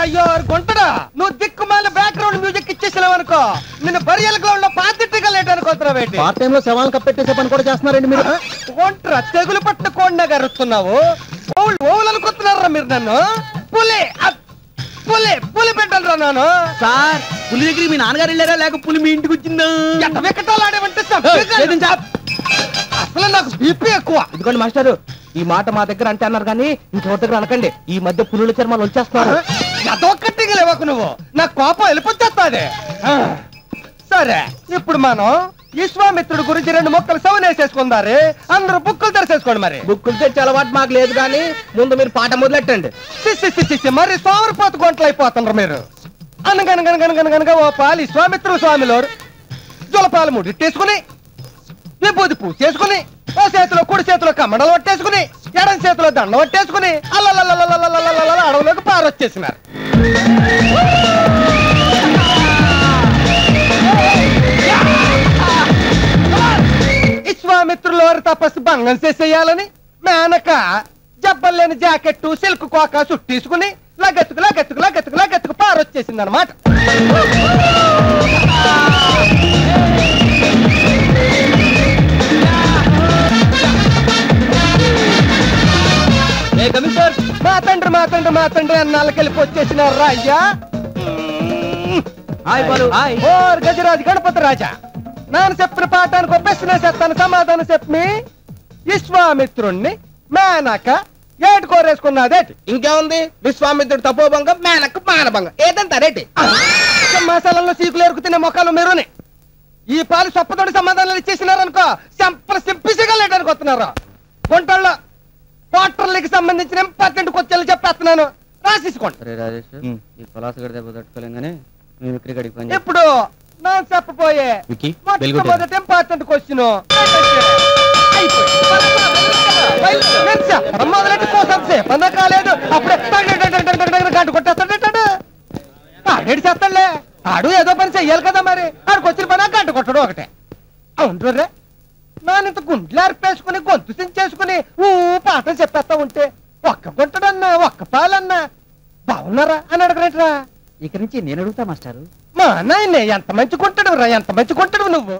అయ్యో గుంటడా నువ్వు దిక్కుమాల బ్యాక్గ్రౌండ్ మ్యూజిక్ ఇచ్చేసినావు అనుకో నిన్ను బరియల గ్రౌండ్ లో పాతిట్టుగా లేట్ అనుకోతున్నావు. పార్ట్ టైం లో శవాలు కప్పెట్టేసే పని కూడా చేస్తున్నారండి మీరు. ఒంటరా తెగులు పట్టుకోండా గరుస్తున్నావు. ఓవులు అనుకుంటున్నారా మీరు? నన్ను పులి పులి పులి పెట్టాలరా నాను. సార్ పులి దగ్గర మీ నాన్నగారు వెళ్ళారా లేక పులి మీ ఇంటికి వచ్చిందా? ఎంత వికటాలు ఆడేవంటే అసలు నాకు బీపీ ఎక్కువ. ఇదిగోండి మాస్టారు, ఈ మాట మా దగ్గర అంటే అన్నారు కానీ ఇంకోటి దగ్గర అనకండి. ఈ మధ్య పులుల చర్మాలు వచ్చేస్తున్నారు. అదొక్కటి లేవకు నువ్వు, నాకు కోపం వెళ్ళిపోతుంది. సరే ఇప్పుడు మనం విశ్వామిత్రుడు గురించి 2 మొక్కలు సవనేసేసుకుందారు. అందరూ బుక్కులు తెరిసేసుకోండి. మరి బుక్కులు తెచ్చి అలవాటు మాకు లేదు కానీ ముందు మీరు పాట మొదలెట్టండి. మరి సోమరిపోత గొంటలు అయిపోతున్నారు మీరు. అనగనగనగనగనగనగా ఓ పాలి విశ్వామిత్రుడు స్వామిలో జులపాలు ముడిట్టేసుకుని విభూతి పూజ చేసుకుని ఓ చేతిలో కుడి చేతిలో కమ్మడలు పట్టేసుకుని ఎడం చేతిలో దండ పట్టేసుకుని అల్లల్లల్లల్లల్లల్లల్ల అడవులోకి పారొచ్చేసినారు. విశ్వామిత్రులు తపస్సు భంగం చేసేయాలని మేనక జబ్బల్లేని జాకెట్టు సిల్క్ కోక చుట్టేసుకుని లగెత్తుకు లగెత్తుకు లగెత్తుకు లగెత్తుకు పారొచ్చేసింది అనమాట. మా తండ్రి అన్నాళ్ళకి వెళ్ళి వచ్చేసినారు అయ్యా. గజరాజు గణపతి రాజా, నాన్న చెప్పిన పాఠానికి ఒప్పేసిన చెప్తాను సమాధానం చెప్పి విశ్వామిత్రుణ్ణి మేనక ఏటి కోరేసుకున్నదేటి? ఇంకేముంది, విశ్వామిత్రుడు తపోభంగం మేనక మానభంగం ఏదంతా రేటి. మసాలలో సీకులు ఎరుకుతున్న మొక్కలు మీరుని ఈ పాలు సొప్పతోటి సమాధానాలు ఇచ్చేసినారనుకో సంపల సింపిసిగా లేటానికి వస్తున్నారు. గుంటల్లో క్వార్టర్లకి సంబంధించిన ఇంపార్టెంట్ క్వశ్చన్లు చెప్పేస్తున్నాను, రాసేసుకోండి. ఇప్పుడు నేను చెప్పబోయే మొట్టమొదటి ఇంపార్టెంట్ క్వశ్చన్ మొదలెట్టి కోసం సేపు కాలేదు. అప్పుడే గంట కొట్టేస్తాడు. ఆడేడు చేస్తాడులే, ఆడు ఏదో పని చెయ్యాలి కదా. మరి ఆడికి వచ్చిన పని గంట కొట్టడం ఒకటే. అవును రే, నానింత గుండ్లు అర్పేసుకుని గొంతు సించేసుకుని పాఠం చెప్పేస్తా ఉంటే ఒక్క గుంటడన్నా ఒక్క పాలన్నా బాగున్నారా అని అడగరేట్రా? ఇక నుంచి నేను అడుగుతా మాస్టారు. మా నాయనే ఎంత మంచి కొంటాడు రా, ఎంత మంచి కొంటాడు నువ్వు.